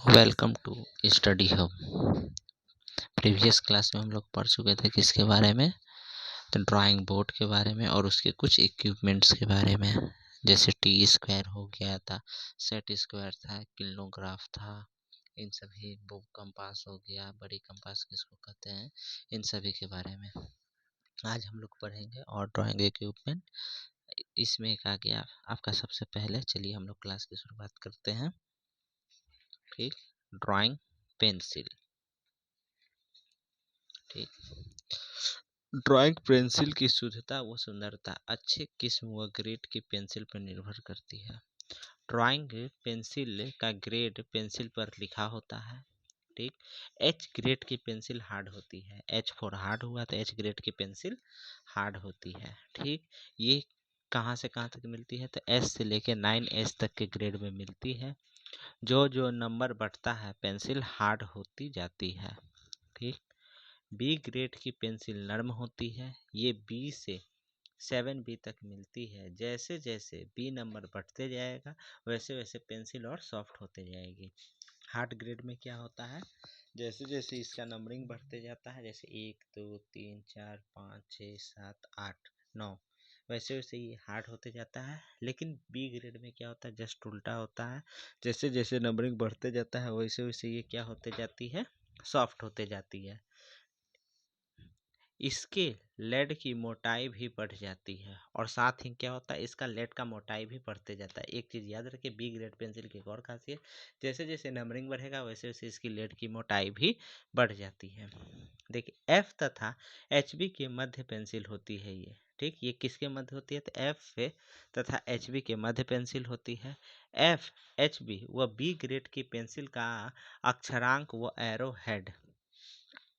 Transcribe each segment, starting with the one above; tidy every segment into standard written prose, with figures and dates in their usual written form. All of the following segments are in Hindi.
Welcome to study hub. Previous class में हम लोग पढ़ चुके थे किसके बारे में, तो ड्राइंग बोर्ड के बारे में और उसके कुछ इक्विपमेंट्स के बारे में, जैसे टी स्क्वायर हो गया था, सेट स्क्वायर था, किलोग्राफ था, इन सभी बुक कंपास हो गया, बड़ी कंपास किसको कहते हैं, इन सभी के बारे में आज हम लोग पढ़ेंगे। और ड्राइंग इक्विपमेंट इसमें एक आ गया आपका। सबसे पहले चलिए हम लोग क्लास की शुरुआत करते हैं। ठीक, ड्राइंग पेंसिल। ठीक, ड्राइंग पेंसिल की शुद्धता व सुंदरता अच्छे किस्म व ग्रेड की पेंसिल पर निर्भर करती है। ड्राइंग पेंसिल का ग्रेड पेंसिल पर लिखा होता है। ठीक, एच ग्रेड की पेंसिल हार्ड होती है। एच फॉर हार्ड हुआ तो एच ग्रेड की पेंसिल हार्ड होती है। ठीक, ये कहाँ से कहाँ तक मिलती है, तो एस से लेके 9S तक के ग्रेड में मिलती है। जो जो नंबर बढ़ता है पेंसिल हार्ड होती जाती है। ठीक, बी ग्रेड की पेंसिल नरम होती है। ये बी से 7B तक मिलती है। जैसे जैसे बी नंबर बढ़ते जाएगा वैसे वैसे पेंसिल और सॉफ्ट होते जाएगी। हार्ड ग्रेड में क्या होता है, जैसे जैसे इसका नंबरिंग बढ़ते जाता है, जैसे 1 2 3 4 5 6 7 8 9, वैसे वैसे ये हार्ड होते जाता है। लेकिन बी ग्रेड में क्या होता है, जस्ट उल्टा होता है। जैसे जैसे नंबरिंग बढ़ते जाता है वैसे वैसे ये क्या होते जाती है, सॉफ्ट होते जाती है। इसके लेड की मोटाई भी बढ़ जाती है और साथ ही क्या होता है, इसका लेड का मोटाई भी बढ़ते जाता है। एक चीज़ याद रखिए, बी ग्रेड पेंसिल की एक और खासियत, जैसे जैसे नंबरिंग बढ़ेगा वैसे वैसे इसकी लेड की मोटाई भी बढ़ जाती है। देखिए एफ तथा एच बी के मध्य पेंसिल होती है ये। ठीक, ये किसके मध्य होती है, तो एफ तथा एच बी के मध्य पेंसिल होती है। एफ एच बी व बी ग्रेड की पेंसिल का अक्षरांक व एरो हेड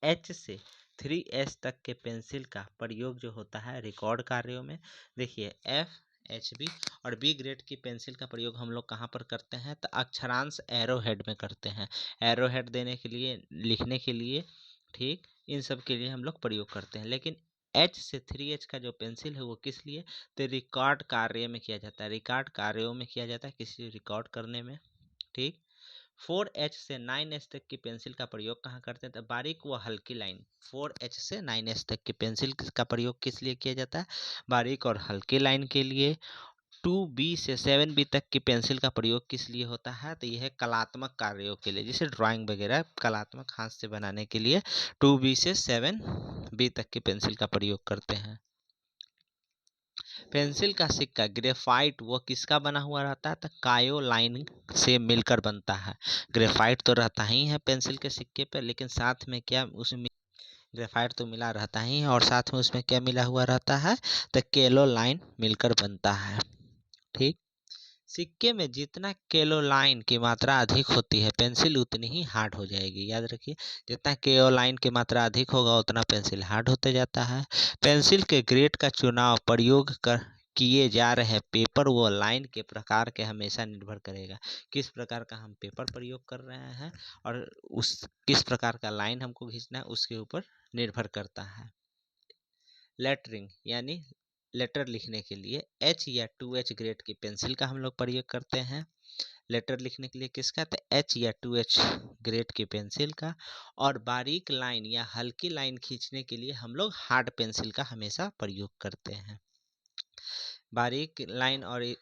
एच से 3S तक के पेंसिल का प्रयोग जो होता है रिकॉर्ड कार्यों में। देखिए एफ एच बी और बी ग्रेड की पेंसिल का प्रयोग हम लोग कहाँ पर करते हैं, तो अक्षरांश एरो हेड में करते हैं। एरो हेड देने के लिए, लिखने के लिए, ठीक, इन सब के लिए हम लोग प्रयोग करते हैं। लेकिन H से 3H का जो पेंसिल है वो किस लिए, तो रिकॉर्ड कार्य में किया जाता है। रिकॉर्ड कार्यों में किया जाता है, किसी रिकॉर्ड करने में। ठीक, 4H से 9S तक की पेंसिल का प्रयोग कहाँ करते हैं, तो बारीक व हल्की लाइन। 4H से 9S तक की पेंसिल का प्रयोग किस लिए किया जाता है, बारीक और हल्की लाइन के लिए। 2B से 7B तक की पेंसिल का प्रयोग किस लिए होता है, तो यह है कलात्मक कार्यों के लिए, जैसे ड्राइंग वगैरह कलात्मक हाथ से बनाने के लिए 2B से 7B तक की पेंसिल का प्रयोग करते हैं। पेंसिल का सिक्का ग्रेफाइट वो किसका बना हुआ रहता है, तो कायोलाइन से मिलकर बनता है। ग्रेफाइट तो रहता ही है पेंसिल के सिक्के पर, लेकिन साथ में क्या उसमें ग्रेफाइट तो मिला रहता ही है और साथ में उसमें क्या मिला हुआ रहता है, तो केलोलाइन मिलकर बनता है। ठीक, सिक्के में जितना केलोलाइन की मात्रा अधिक होती है पेंसिल उतनी ही हार्ड हो जाएगी। याद रखिए, जितना केलोलाइन की मात्रा अधिक होगा उतना पेंसिल हार्ड होते जाता है। पेंसिल के ग्रेड का चुनाव प्रयोग कर किए जा रहे पेपर व लाइन के प्रकार के हमेशा निर्भर करेगा। किस प्रकार का हम पेपर प्रयोग कर रहे हैं और उस किस प्रकार का लाइन हमको खींचना है उसके ऊपर निर्भर करता है। लेटरिंग यानी लेटर लिखने के लिए H या 2H ग्रेड की पेंसिल का हम लोग प्रयोग करते हैं। लेटर लिखने के लिए किसका, तो H या 2H ग्रेड की पेंसिल का। और बारीक लाइन या हल्की लाइन खींचने के लिए हम लोग हार्ड पेंसिल का हमेशा प्रयोग करते हैं। बारीक लाइन और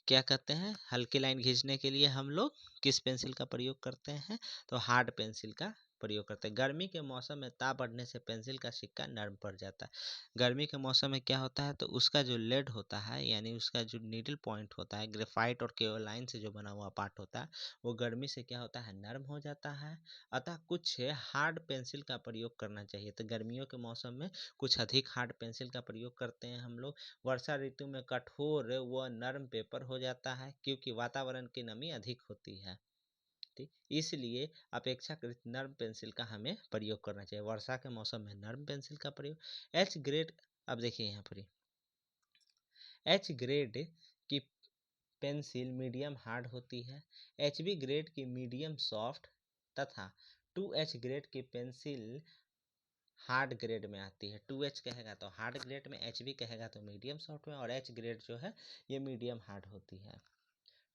क्या कहते हैं, हल्की लाइन खींचने के लिए हम लोग किस पेंसिल का प्रयोग करते हैं, तो हार्ड पेंसिल का प्रयोग करते हैं। गर्मी के मौसम में ताप बढ़ने से पेंसिल का सिक्का नरम पड़ जाता है। गर्मी के मौसम में क्या होता है, तो उसका जो लेड होता है यानी उसका जो नीडल पॉइंट होता है, ग्रेफाइट और केओलाइन से जो बना हुआ पार्ट होता है, वो गर्मी से क्या होता है, नरम हो जाता है। अतः कुछ हार्ड पेंसिल का प्रयोग करना चाहिए। तो गर्मियों के मौसम में कुछ अधिक हार्ड पेंसिल का प्रयोग करते हैं हम लोग। वर्षा ऋतु में कठोर व नरम पेपर हो जाता है क्योंकि वातावरण की नमी अधिक होती है। ठीक, इसलिए अपेक्षाकृत नर्म पेंसिल का हमें प्रयोग करना चाहिए। वर्षा के मौसम में नर्म पेंसिल का प्रयोग। एच ग्रेड, अब देखिए यहाँ पर एच ग्रेड की पेंसिल मीडियम हार्ड होती है। एच बी ग्रेड की मीडियम सॉफ्ट तथा 2H ग्रेड की पेंसिल हार्ड ग्रेड में आती है। 2H कहेगा तो हार्ड ग्रेड में, एच बी कहेगा तो मीडियम सॉफ्ट में, और एच ग्रेड जो है ये मीडियम हार्ड होती है।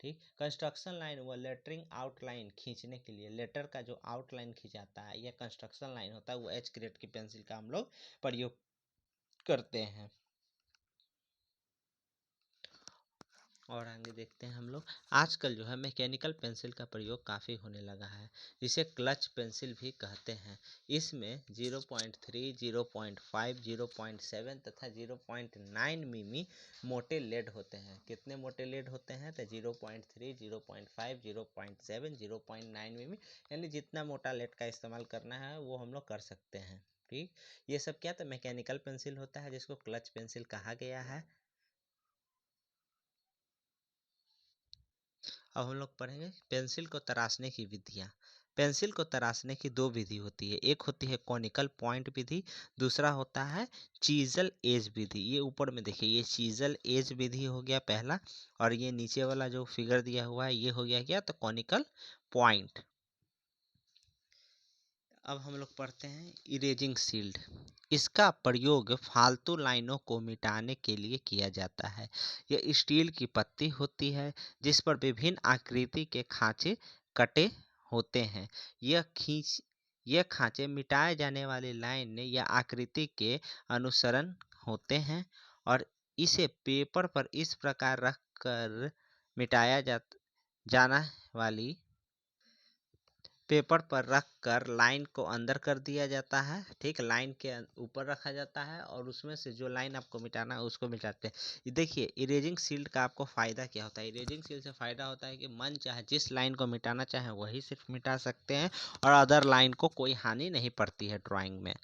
ठीक। कंस्ट्रक्शन लाइन व लेटरिंग आउटलाइन खींचने के लिए लेटर का जो आउटलाइन खींचाता है या कंस्ट्रक्शन लाइन होता है वो एच ग्रेड की पेंसिल का हम लोग प्रयोग करते हैं। और आगे देखते हैं हम लोग, आजकल जो है मैकेनिकल पेंसिल का प्रयोग काफ़ी होने लगा है, इसे क्लच पेंसिल भी कहते हैं। इसमें 0.3, 0.5, 0.7 तथा 0.9 मिमी मोटे लेड होते हैं। कितने मोटे लेड होते हैं? तो 0.3, 0.5, 0.7, 0.9 मिमी, यानी जितना मोटा लेड का इस्तेमाल करना है वो हम लोग कर सकते हैं। ठीक, ये सब क्या, तो मैकेनिकल पेंसिल होता है जिसको क्लच पेंसिल कहा गया है। अब हम लोग पढ़ेंगे पेंसिल को तराशने की विधियाँ। पेंसिल को तराशने की दो विधि होती है, एक होती है कॉनिकल पॉइंट विधि, दूसरा होता है चीजल एज विधि। ये ऊपर में देखिए, ये चीजल एज विधि हो गया पहला, और ये नीचे वाला जो फिगर दिया हुआ है ये हो गया क्या, तो कॉनिकल पॉइंट। अब हम लोग पढ़ते हैं इरेजिंग शील्ड। इसका प्रयोग फालतू लाइनों को मिटाने के लिए किया जाता है। यह स्टील की पत्ती होती है जिस पर विभिन्न आकृति के खांचे कटे होते हैं। यह खांचे मिटाए जाने वाली लाइन या आकृति के अनुसरण होते हैं और इसे पेपर पर इस प्रकार रख कर मिटाया जाना वाली पेपर पर रख कर लाइन को अंदर कर दिया जाता है। ठीक, लाइन के ऊपर रखा जाता है और उसमें से जो लाइन आपको मिटाना है उसको मिटाते हैं। देखिए इरेजिंग शील्ड का आपको फ़ायदा क्या होता है। इरेजिंग शील्ड से फ़ायदा होता है कि मन चाहे जिस लाइन को मिटाना चाहे वही सिर्फ मिटा सकते हैं और अदर लाइन को कोई हानि नहीं पड़ती है ड्राइंग में।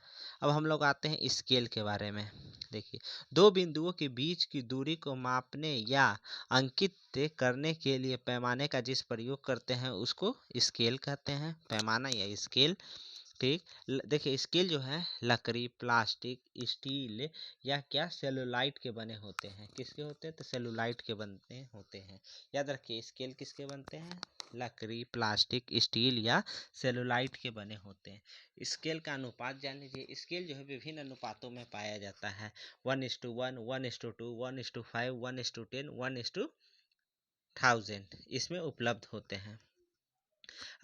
अब हम लोग आते हैं स्केल के बारे में। देखिए, दो बिंदुओं के बीच की दूरी को मापने या अंकित करने के लिए पैमाने का जिस प्रयोग करते हैं उसको स्केल कहते हैं, पैमाना या स्केल। ठीक, देखिए स्केल जो है लकड़ी, प्लास्टिक, स्टील या क्या सेलुलाइट के बने होते हैं। किसके होते हैं? तो सेलुलाइट के बनते होते हैं। याद रखिए स्केल किसके बनते हैं? लकड़ी, प्लास्टिक, स्टील या सेलुलाइट के बने होते हैं। स्केल का अनुपात जान लीजिए। स्केल जो है विभिन्न अनुपातों में पाया जाता है, 1:1, 1:2, 1:5, 1:10, 1:1000 इसमें उपलब्ध होते हैं।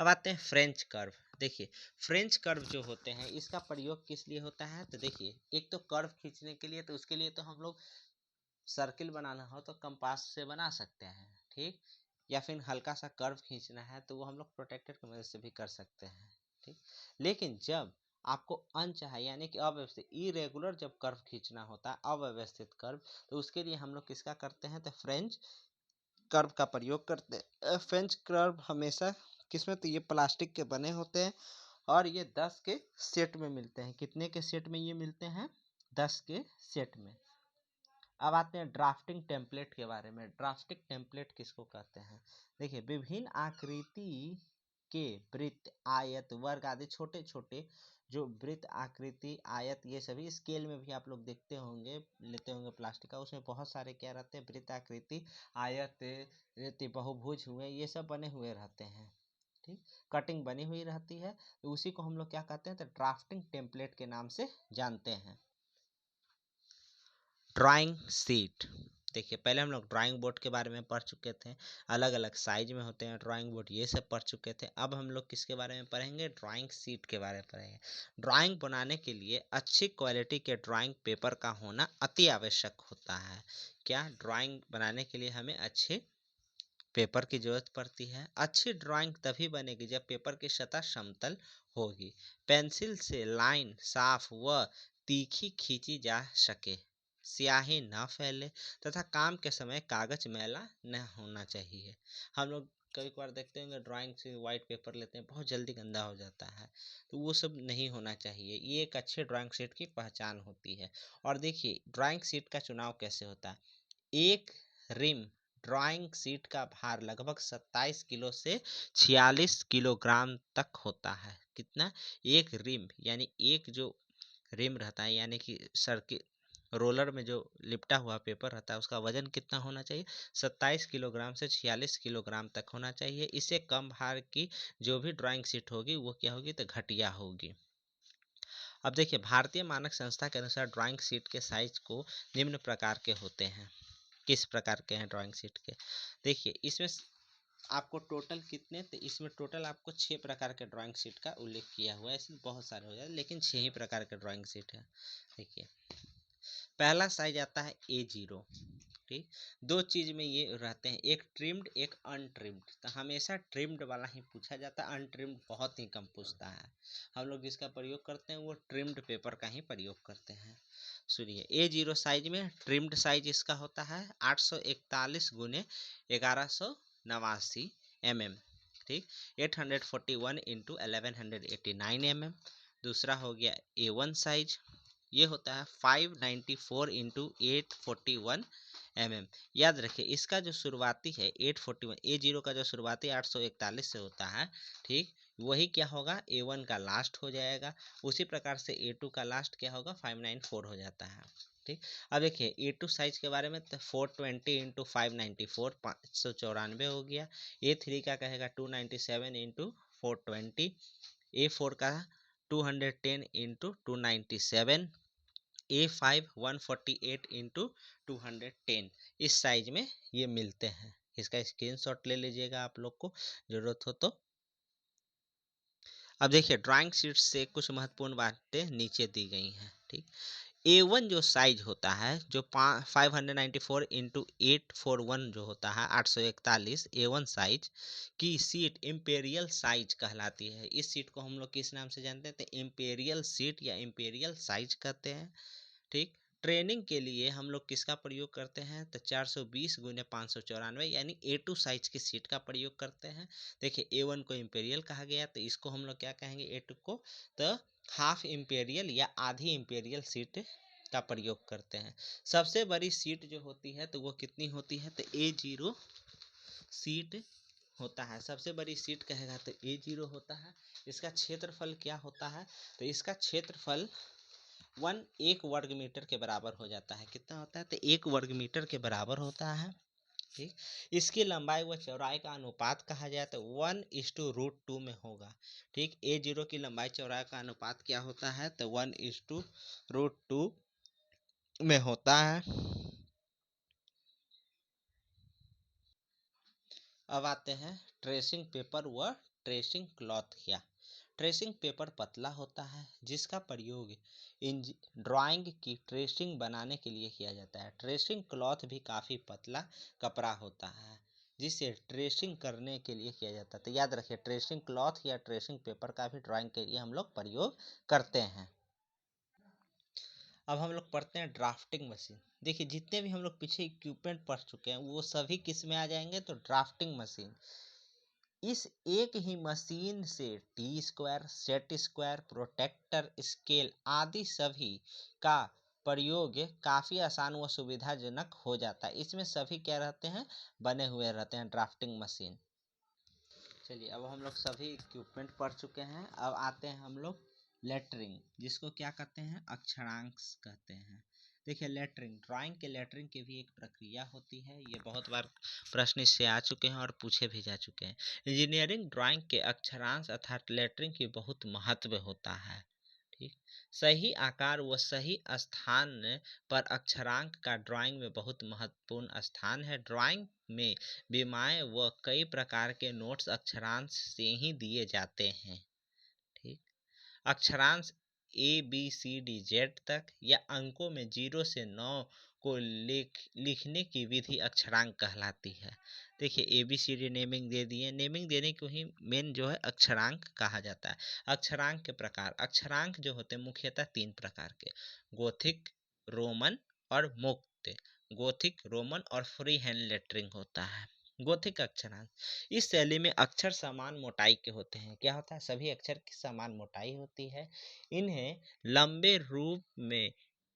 अब आते हैं फ्रेंच कर्व। देखिए फ्रेंच कर्व जो होते हैं इसका प्रयोग किस लिए होता है? तो देखिए, एक तो कर्व खींचने के लिए, तो उसके लिए तो हम लोग सर्किल बनाना हो तो कंपास से बना सकते हैं। ठीक, या फिर हल्का सा कर्व खींचना है तो वो हम लोग प्रोटेक्टर की मदद से भी कर सकते हैं। ठीक, लेकिन जब आपको अनचाहे यानी कि अव्यवस्थित इरेगुलर जब कर्व खींचना होता है, अव्यवस्थित कर्व, तो उसके लिए हम लोग किसका करते हैं? तो फ्रेंच कर्व का प्रयोग करते हैं। फ्रेंच कर्व हमेशा किसमें? तो ये प्लास्टिक के बने होते हैं और ये 10 के सेट में मिलते हैं। कितने के सेट में ये मिलते हैं? 10 के सेट में। अब आते हैं ड्राफ्टिंग टेम्पलेट के बारे में। ड्राफ्टिंग टेम्पलेट किसको कहते हैं? देखिए, विभिन्न आकृति के वृत्त, आयत, वर्ग आदि छोटे छोटे जो वृत्त, आकृति, आयत, ये सभी स्केल में भी आप लोग देखते होंगे, लेते होंगे प्लास्टिक का, उसमें बहुत सारे क्या रहते हैं? वृत्त, आकृति, आयत, रहते बहुभुज हुए, ये सब बने हुए रहते हैं। ठीक, कटिंग बनी हुई रहती है, तो उसी को हम लोग क्या कहते हैं? तो ड्राफ्टिंग टेम्पलेट के नाम से जानते हैं। Drawing sheet. देखिए, पहले हम लोग ड्राइंग बोर्ड के बारे में पढ़ चुके थे, अलग अलग साइज में होते हैं ड्राइंग बोर्ड, ये सब पढ़ चुके थे। अब हम लोग किसके बारे में पढ़ेंगे? ड्राइंग शीट के बारे में पढ़ेंगे। ड्राइंग बनाने के लिए अच्छी क्वालिटी के ड्राइंग पेपर का होना अति आवश्यक होता है। क्या? ड्राइंग बनाने के लिए हमें अच्छे पेपर की जरूरत पड़ती है। अच्छी ड्राइंग तभी बनेगी जब पेपर की सतह समतल होगी, पेंसिल से लाइन साफ व तीखी खींची जा सके, स्याही न फैले तथा काम के समय कागज मैला न होना चाहिए। हम लोग कभी कभार देखते होंगे ड्राइंग से वाइट पेपर लेते हैं, बहुत जल्दी गंदा हो जाता है, तो वो सब नहीं होना चाहिए। ये एक अच्छे ड्राइंग शीट की पहचान होती है। और देखिए ड्राइंग शीट का चुनाव कैसे होता है। एक रिम ड्राइंग शीट का भार लगभग 27 किलो से 46 किलोग्राम तक होता है। कितना? एक रिम यानी एक जो रिम रहता है, यानी कि सर्किल रोलर में जो लिपटा हुआ पेपर रहता है, उसका वजन कितना होना चाहिए? 27 किलोग्राम से 46 किलोग्राम तक होना चाहिए। इससे कम भार की जो भी ड्राइंग शीट होगी वो क्या होगी? तो घटिया होगी। अब देखिए, भारतीय मानक संस्था के अनुसार ड्राइंग शीट के साइज को निम्न प्रकार के होते हैं। किस प्रकार के हैं ड्राइंग शीट के? देखिए, इसमें आपको टोटल कितने, तो इसमें टोटल आपको 6 प्रकार के ड्राइंग शीट का उल्लेख किया हुआ है। इसमें बहुत सारे हो जाए लेकिन 6 ही प्रकार के ड्राइंग शीट है। देखिए पहला साइज आता है A0। ठीक, दो चीज़ में ये रहते हैं, एक ट्रिम्ड एक अनट्रिम्ड। तो हमेशा ट्रिम्ड वाला ही पूछा जाता है, अनट्रिम्ड बहुत ही कम पूछता है। हम लोग जिसका प्रयोग करते हैं वो ट्रिम्ड पेपर का ही प्रयोग करते हैं। सुनिए A0 साइज में ट्रिम्ड साइज इसका होता है 841 गुने 1189 mm। ठीक, 841 इंटू 1189 mm। दूसरा हो गया A1 साइज, ये होता है 594 इंटू 841 mm। याद रखिए इसका जो शुरुआती है 841, A0 का जो शुरुआती 841 से होता है, ठीक, वही क्या होगा A1 का लास्ट हो जाएगा। उसी प्रकार से A2 का लास्ट क्या होगा 594 हो जाता है। ठीक, अब देखिए A2 साइज के बारे में, तो 420 इंटू 594 594 हो गया। A3 का कहेगा 297 इंटू 420। A4 का 210 इंटू 297। A5 148 into 210। इस साइज में ये मिलते हैं। इसका स्क्रीनशॉट ले लीजिएगा आप लोग को ज़रूरत हो तो। अब देखिए ड्राइंग शीट से कुछ महत्वपूर्ण बातें नीचे दी गई हैं। ठीक, A1 जो साइज होता है, जो 594 इंटू 841 जो होता है 841 A1 साइज की सीट इम्पेरियल साइज कहलाती है। इस सीट को हम लोग किस नाम से जानते हैं, तो इम्पेरियल सीट या इम्पेरियल साइज कहते हैं। ठीक, ट्रेनिंग के लिए हम लोग किसका प्रयोग करते हैं, तो 420 गुने 594 यानी A2 साइज की सीट का प्रयोग करते हैं। देखिए A1 को इम्पेरियल कहा गया, तो इसको हम लोग क्या कहेंगे A2 को, तो हाफ इम्पेरियल या आधी इम्पेरियल सीट का प्रयोग करते हैं। सबसे बड़ी सीट जो होती है तो वो कितनी होती है, तो A0 सीट होता है। सबसे बड़ी सीट कहेगा तो A0 होता है। इसका क्षेत्रफल क्या होता है, तो इसका क्षेत्रफल 1 वर्ग मीटर के बराबर हो जाता है। कितना होता है, तो 1 वर्ग मीटर के बराबर होता है। ठीक, इसकी लंबाई व चौड़ाई का अनुपात कहा जाए तो 1:√2 में होगा। ठीक, A0 की लंबाई चौड़ाई का अनुपात क्या होता है, तो 1:√2 में होता है। अब आते हैं ट्रेसिंग पेपर व ट्रेसिंग क्लॉथ। क्या, ट्रेसिंग पेपर पतला होता है जिसका प्रयोग ड्राइंग की ट्रेसिंग बनाने के लिए किया जाता है। ट्रेसिंग क्लॉथ भी काफ़ी पतला कपड़ा होता है जिसे ट्रेसिंग करने के लिए किया जाता है। तो याद रखिए ट्रेसिंग क्लॉथ या ट्रेसिंग पेपर का भी ड्राइंग के लिए हम लोग प्रयोग करते हैं। अब हम लोग पढ़ते हैं ड्राफ्टिंग मशीन। देखिए जितने भी हम लोग पीछे इक्विपमेंट पढ़ चुके हैं वो सभी किस में आ जाएंगे, तो ड्राफ्टिंग मशीन। इस एक ही मशीन से T square, set square, protractor, scale आदि सभी का प्रयोग काफ़ी आसान व सुविधाजनक हो जाता है। इसमें सभी क्या रहते हैं, बने हुए रहते हैं ड्राफ्टिंग मशीन। चलिए अब हम लोग सभी इक्विपमेंट पढ़ चुके हैं। अब आते हैं हम लोग लेटरिंग, जिसको क्या कहते हैं, अक्षरांक कहते हैं। देखिए लेटरिंग, ड्राइंग के लेटरिंग की भी एक प्रक्रिया होती है। ये बहुत बार प्रश्न इससे आ चुके हैं और पूछे भी जा चुके हैं। इंजीनियरिंग ड्राइंग के अक्षरांश अर्थात लेटरिंग की बहुत महत्व होता है। ठीक, सही आकार व सही स्थान पर अक्षरांक का ड्राइंग में बहुत महत्वपूर्ण स्थान है। ड्राइंग में विमाएँ व कई प्रकार के नोट्स अक्षरांश से ही दिए जाते हैं। ठीक, अक्षरांश ABCD Z तक या अंकों में 0 से 9 को लिखने की विधि अक्षरांक कहलाती है। देखिए ABCD नेमिंग दे दिए, नेमिंग देने को ही मेन जो है अक्षरांक कहा जाता है। अक्षरांक के प्रकार, अक्षरांक जो होते हैं मुख्यतः 3 प्रकार के, गोथिक, रोमन और मुक्त। गोथिक, रोमन और फ्री हैंड लेटरिंग होता है। गोथिक अक्षरांश, इस शैली में अक्षर समान मोटाई के होते हैं। क्या होता है, सभी अक्षर की समान मोटाई होती है। इन्हें लंबे रूप में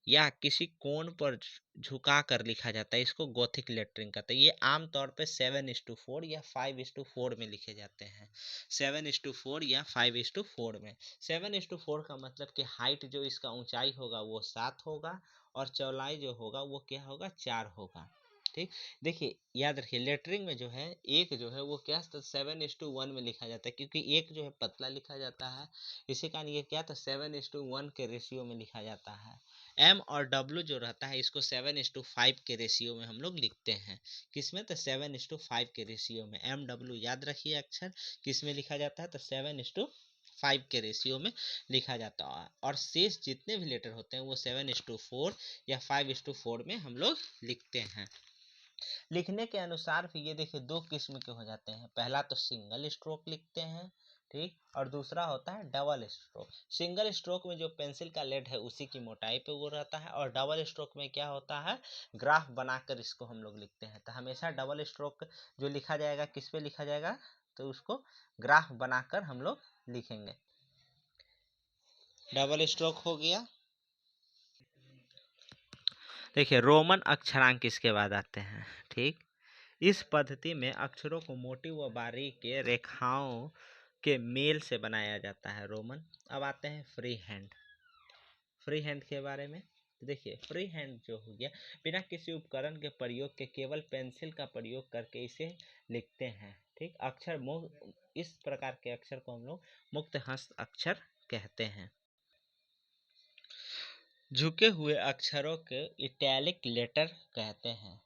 या किसी कोण पर झुका कर लिखा जाता है। इसको गोथिक लेटरिंग कहते हैं। ये आमतौर पे 7:4 या 5:4 में लिखे जाते हैं। 7:4 या 5:4 में। 7:4 का मतलब कि हाइट जो इसका ऊंचाई होगा वो 7 होगा और चौड़ाई जो होगा वो क्या होगा, 4 होगा। ठीक, देखिए याद रखिए लेटरिंग में जो है एक जो है वो क्या 7:1 में लिखा जाता है, क्योंकि एक जो है पतला लिखा जाता है। इसी कारण ये क्या था 7:1 के रेशियो में लिखा जाता है। एम और डब्ल्यू जो रहता है इसको 7:5 के रेशियो में हम लोग लिखते हैं। किसमें? तो 7:5 के रेशियो में। एम डब्ल्यू याद रखिए अक्षर किस में लिखा जाता है? तो 7:5 के रेशियो में लिखा जाता है। और शेष जितने भी लेटर होते हैं वो 7:4 या 5:4 में हम लोग लिखते हैं। लिखने के अनुसार भी ये देखिए दो किस्म के हो जाते हैं। पहला तो सिंगल स्ट्रोक लिखते हैं, ठीक, और दूसरा होता है डबल स्ट्रोक। सिंगल स्ट्रोक में जो पेंसिल का लेड है उसी की मोटाई पे वो रहता है, और डबल स्ट्रोक में क्या होता है, ग्राफ बनाकर इसको हम लोग लिखते हैं। तो हमेशा डबल स्ट्रोक जो लिखा जाएगा किस पे लिखा जाएगा? तो उसको ग्राफ बनाकर हम लोग लिखेंगे। डबल स्ट्रोक हो गया। देखिए रोमन अक्षरांक इसके बाद आते हैं, ठीक। इस पद्धति में अक्षरों को मोटी व बारीक के रेखाओं के मेल से बनाया जाता है, रोमन। अब आते हैं फ्री हैंड। फ्री हैंड के बारे में देखिए, फ्री हैंड जो हो गया, बिना किसी उपकरण के प्रयोग के केवल पेंसिल का प्रयोग करके इसे लिखते हैं, ठीक। अक्षर इस प्रकार के अक्षर को हम लोग मुक्त हस्त अक्षर कहते हैं। झुके हुए अक्षरों के इटैलिक लेटर कहते हैं,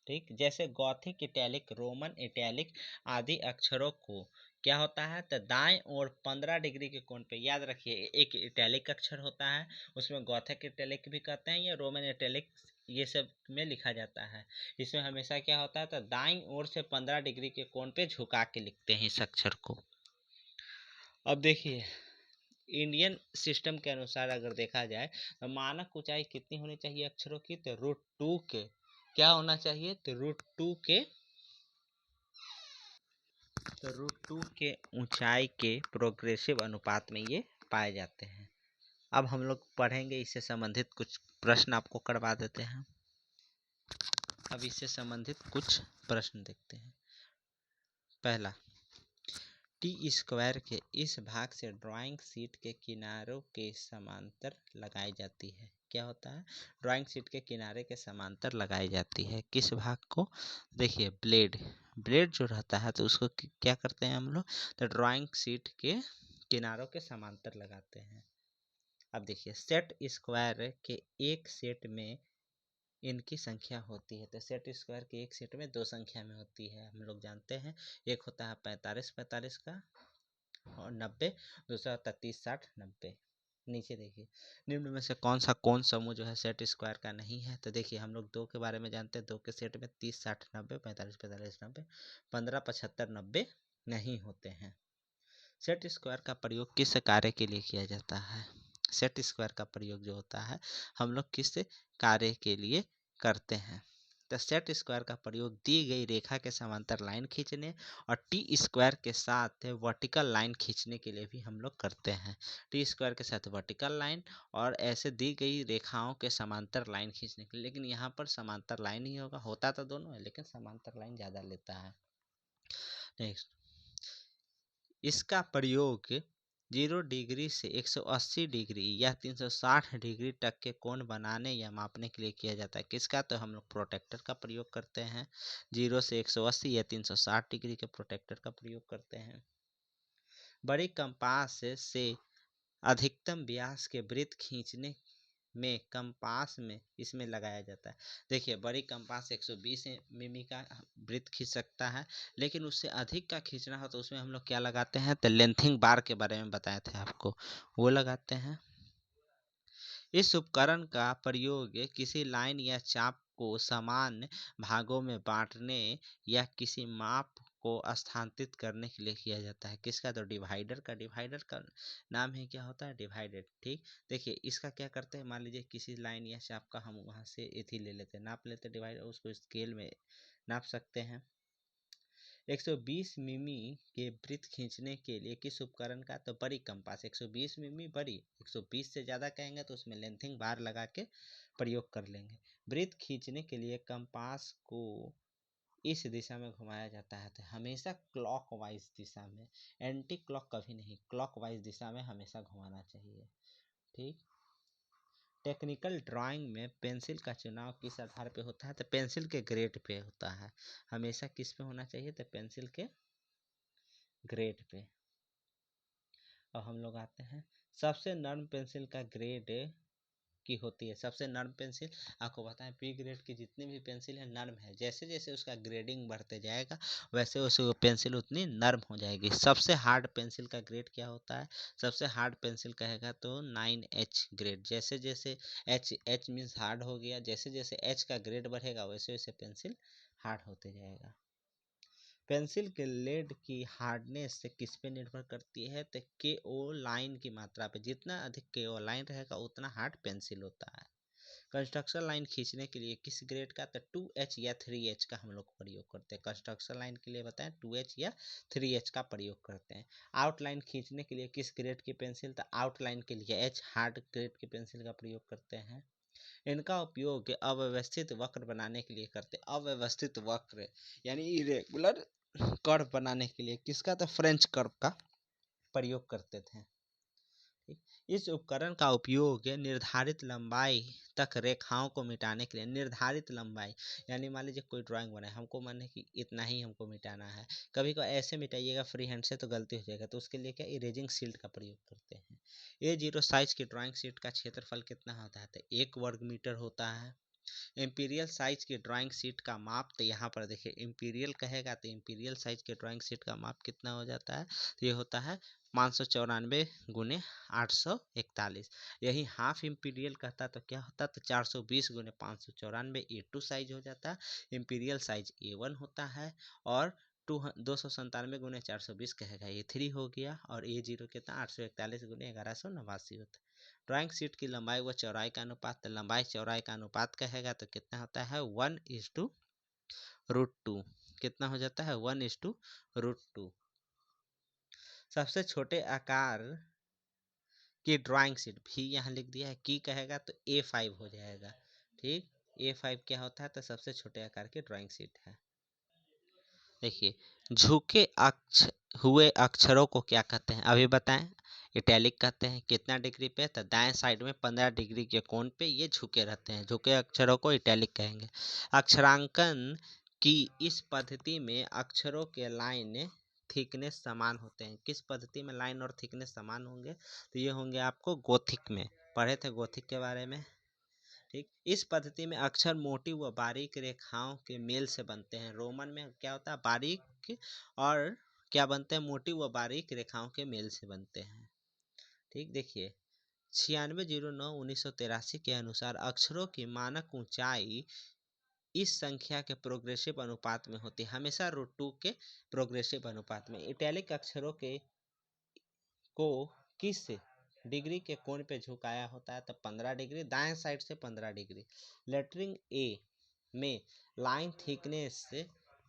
ठीक। जैसे गॉथिक इटैलिक, रोमन इटैलिक आदि अक्षरों को क्या होता है, तो दाएं ओर 15 डिग्री के कोण पे, याद रखिए एक इटैलिक अक्षर होता है, उसमें गॉथिक इटैलिक भी कहते हैं या रोमन इटैलिक, ये सब में लिखा जाता है। इसमें हमेशा क्या होता है, तो दाईं ओर से 15 डिग्री के कोण पे झुका के लिखते हैं इस अक्षर को। अब देखिए इंडियन सिस्टम के अनुसार अगर देखा जाए तो मानक ऊंचाई कितनी होनी चाहिए अक्षरों की, तो √2 के क्या होना चाहिए, तो √2 के ऊंचाई के प्रोग्रेसिव अनुपात में ये पाए जाते हैं। अब हम लोग पढ़ेंगे इससे संबंधित कुछ प्रश्न आपको करवा देते हैं। अब इससे संबंधित कुछ प्रश्न देखते हैं। पहला, टी स्क्वायर के इस भाग से ड्राइंग शीट के किनारों के समांतर लगाई जाती है। क्या होता है, ड्राइंग शीट के किनारे के समांतर लगाई जाती है। किस भाग को? देखिए ब्लेड जो रहता है तो उसको क्या करते हैं हम लोग, तो ड्राइंग शीट के किनारों के समांतर लगाते हैं। अब देखिए सेट स्क्वायर के एक सेट में इनकी संख्या होती है, तो सेट स्क्वायर के एक सेट में 2 संख्या में होती है, हम लोग जानते हैं। एक होता है 45 का और 90, दूसरा होता है 30 60 90। नीचे देखिए निम्न में से कौन समूह जो है सेट स्क्वायर का नहीं है, तो देखिए हम लोग 2 के बारे में जानते हैं। 2 के सेट में 30 60 90, 45 45 90, 15 75 90 नहीं होते हैं। सेट स्क्वायर का प्रयोग किस कार्य के लिए किया जाता है? सेट स्क्वायर का प्रयोग जो होता है हम लोग किस कार्य के लिए करते हैं, तो सेट स्क्वायर का प्रयोग दी गई रेखा के समांतर लाइन खींचने और टी स्क्वायर के साथ वर्टिकल लाइन खींचने के लिए भी हम लोग करते हैं। टी स्क्वायर के साथ वर्टिकल लाइन और ऐसे दी गई रेखाओं के समांतर लाइन खींचने के लिए, लेकिन यहाँ पर समांतर लाइन ही होगा, होता तो दोनों है लेकिन समांतर लाइन ज़्यादा लेता है। नेक्स्ट, इसका प्रयोग 0 डिग्री से 180 डिग्री या 360 डिग्री तक के कोण बनाने या मापने के लिए किया जाता है। किसका? तो हम लोग प्रोटेक्टर का प्रयोग करते हैं। 0 से 180 या 360 डिग्री के प्रोटेक्टर का प्रयोग करते हैं। बड़ी कंपास से अधिकतम व्यास के वृत्त खींचने में कंपास में इसमें लगाया जाता है। देखिए बड़ी कंपास 120 मिमी का वृत्त खींच सकता है, लेकिन उससे अधिक का खींचना हो तो उसमें हम लोग क्या लगाते हैं, तो लेंथिंग बार के बारे में बताए थे आपको, वो लगाते हैं। इस उपकरण का प्रयोग किसी लाइन या चाप को समान भागों में बांटने या किसी माप को स्थानांतरित करने के लिए किया जाता है। किसका? तो डिवाइडर का। डिवाइडर का नाम है क्या होता है, डिवाइडेड, ठीक। देखिए इसका क्या करते हैं, मान लीजिए किसी लाइन या चाप का हम वहाँ से एथी ले लेते हैं, नाप लेते हैं, डिवाइडर, उसको स्केल में नाप सकते हैं। 120 मिमी के वृत्त खींचने के लिए किस उपकरण का? तो बड़ी कंपास। 120 मिमी बड़ी, 120 से ज़्यादा कहेंगे तो उसमें लेंथिंग बार लगा के प्रयोग कर लेंगे। वृत्त खींचने के लिए कंपास को इस दिशा में घुमाया जाता है, तो हमेशा क्लॉकवाइज दिशा में, एंटी क्लॉक कभी नहीं, क्लॉकवाइज दिशा में हमेशा घुमाना चाहिए, ठीक। टेक्निकल ड्राइंग में पेंसिल का चुनाव किस आधार पे होता है, तो पेंसिल के ग्रेड पे होता है। हमेशा किस पे होना चाहिए, तो पेंसिल के ग्रेड पे। और हम लोग आते हैं सबसे नर्म पेंसिल का ग्रेड की होती है। सबसे नर्म पेंसिल आपको बताएं, बी ग्रेड की जितनी भी पेंसिल है नर्म है। जैसे जैसे उसका ग्रेडिंग बढ़ते जाएगा वैसे वैसे वो पेंसिल उतनी नर्म हो जाएगी। सबसे हार्ड पेंसिल का ग्रेड क्या होता है? सबसे हार्ड पेंसिल कहेगा तो 9H ग्रेड। जैसे जैसे एच मीन्स हार्ड हो गया, जैसे जैसे एच का ग्रेड बढ़ेगा वैसे वैसे पेंसिल हार्ड होते जाएगा। पेंसिल के लेड की हार्डनेस से किस पे निर्भर करती है? तो KO लाइन की मात्रा पे। जितना अधिक KO लाइन रहेगा उतना हार्ड पेंसिल होता है। कंस्ट्रक्शन लाइन खींचने के लिए किस ग्रेड का? तो 2H या 3H का हम लोग प्रयोग करते हैं। कंस्ट्रक्शन लाइन के लिए बताएं 2H या 3H का प्रयोग करते हैं। आउटलाइन खींचने के लिए किस ग्रेड की पेंसिल? तो आउटलाइन के लिए H हार्ड ग्रेड की पेंसिल का प्रयोग करते हैं। इनका उपयोग अव्यवस्थित वक्र बनाने के लिए करते हैं। अव्यवस्थित वक्र यानी इरेगुलर कर्व बनाने के लिए किसका? तो फ्रेंच कर्व का प्रयोग करते थे। इस उपकरण का उपयोग निर्धारित लंबाई तक रेखाओं को मिटाने के लिए। निर्धारित लंबाई यानी मान लीजिए कोई ड्राइंग बनाए, हमको माने कि इतना ही हमको मिटाना है। कभी कभी ऐसे मिटाइएगा फ्री हैंड से तो गलती हो जाएगा, तो उसके लिए क्या इरेजिंग शील्ड का प्रयोग करते हैं। A0 साइज की ड्राइंग शीट का क्षेत्रफल कितना होता है? तो 1 वर्ग मीटर होता है। इंपीरियल साइज की ड्राइंग शीट का माप, तो यहाँ पर देखिए इंपीरियल कहेगा तो इंपीरियल साइज की ड्राइंग शीट का माप कितना हो जाता है? तो ये होता है 594 गुने 841। यही हाफ इंपीरियल कहता तो क्या होता? तो 420 गुने 594 A2 साइज हो जाता। इंपीरियल साइज A1 होता है और 297 गुने 420 कहेगा A3 हो गया, और A0 कितना 841 गुने 1189 होता है। ड्राइंग शीट की लंबाई व चौड़ाई का अनुपात, तो लंबाई चौड़ाई का अनुपात कहेगा तो कितना होता है? 1:√2। कितना हो जाता है? 1:√2। सबसे छोटे आकार की ड्राइंग शीट भी यहाँ लिख दिया है। की कहेगा तो A5 हो जाएगा। ठीक, A5 क्या होता है? तो सबसे छोटे आकार की ड्राइंग शीट है। देखिए, झुके हुए अक्षरों को क्या कहते हैं? अभी बताएं। इटैलिक कहते हैं। कितना डिग्री पे? तो दाएं साइड में 15 डिग्री के कोण पे ये झुके रहते हैं। झुके अक्षरों को इटैलिक कहेंगे। अक्षरांकन की इस पद्धति में अक्षरों के लाइन थिकनेस समान होते हैं। किस पद्धति में लाइन और थिकनेस समान होंगे? तो ये होंगे आपको गोथिक में। पढ़े थे गोथिक के बारे में। ठीक, इस पद्धति में अक्षर मोटी व बारीक रेखाओं के मेल से बनते हैं। रोमन में क्या होता है? बारीक और क्या बनते हैं? मोटी व बारीक रेखाओं के मेल से बनते हैं। ठीक, देखिए 9609/1983 के अनुसार अक्षरों की मानक ऊंचाई इस संख्या के प्रोग्रेसिव अनुपात में होती है। हमेशा √2 के प्रोग्रेसिव अनुपात में। इटैलिक अक्षरों के को किस डिग्री के कोण पे झुकाया होता है? तो 15 डिग्री, दाएं साइड से 15 डिग्री। लेटरिंग ए में लाइन थिकनेस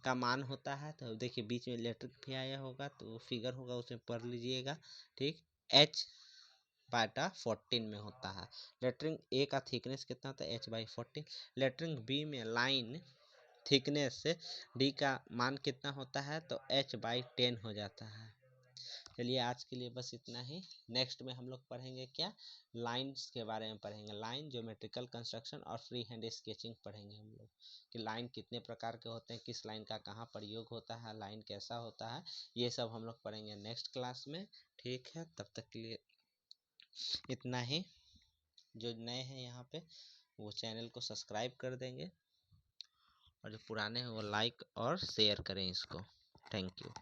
का मान होता है, तो देखिए बीच में लेटरिंग भी आया होगा तो फिगर होगा उसमें पढ़ लीजिएगा। ठीक, H/14 में होता है। लेटरिंग ए का थिकनेस कितना होता है? H/14। लेटरिंग बी में लाइन थिकनेस डी का मान कितना होता है? तो H/10 हो जाता है। चलिए आज के लिए बस इतना ही। नेक्स्ट में हम लोग पढ़ेंगे क्या? लाइंस के बारे में पढ़ेंगे। लाइन, ज्योमेट्रिकल कंस्ट्रक्शन और फ्री हैंड स्केचिंग पढ़ेंगे हम लोग, कि लाइन कितने प्रकार के होते हैं, किस लाइन का कहाँ प्रयोग होता है, लाइन कैसा होता है, ये सब हम लोग पढ़ेंगे नेक्स्ट क्लास में। ठीक है, तब तक के लिए इतना ही। जो नए हैं यहाँ पे वो चैनल को सब्सक्राइब कर देंगे, और जो पुराने हैं वो लाइक और शेयर करें इसको। Thank you.